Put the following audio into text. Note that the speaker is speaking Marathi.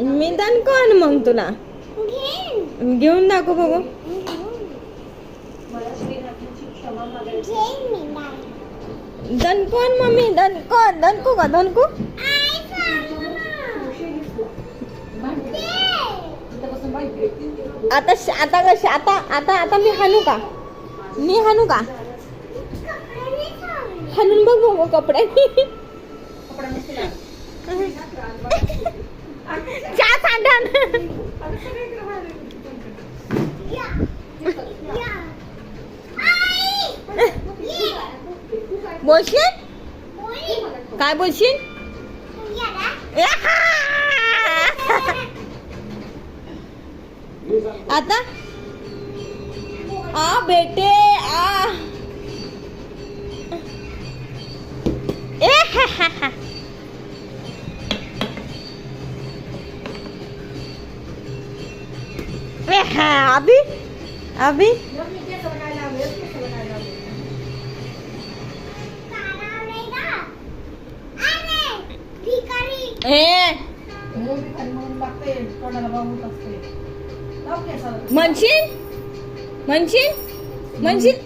मी दणकन मग तुला घेऊन दाखव बघू. दणकन मम्मी दणकन दणकू का दणकू. आता आता कशी आता आता आता मी हाणू का. मी हाणू का. हाणून बघ बघू कपड्यानी. चहा सांडण. बोलशील काय बोलशील. आता आ बेटे आ ए अभी अभी म्हणशील म्हणशील म्हणशील.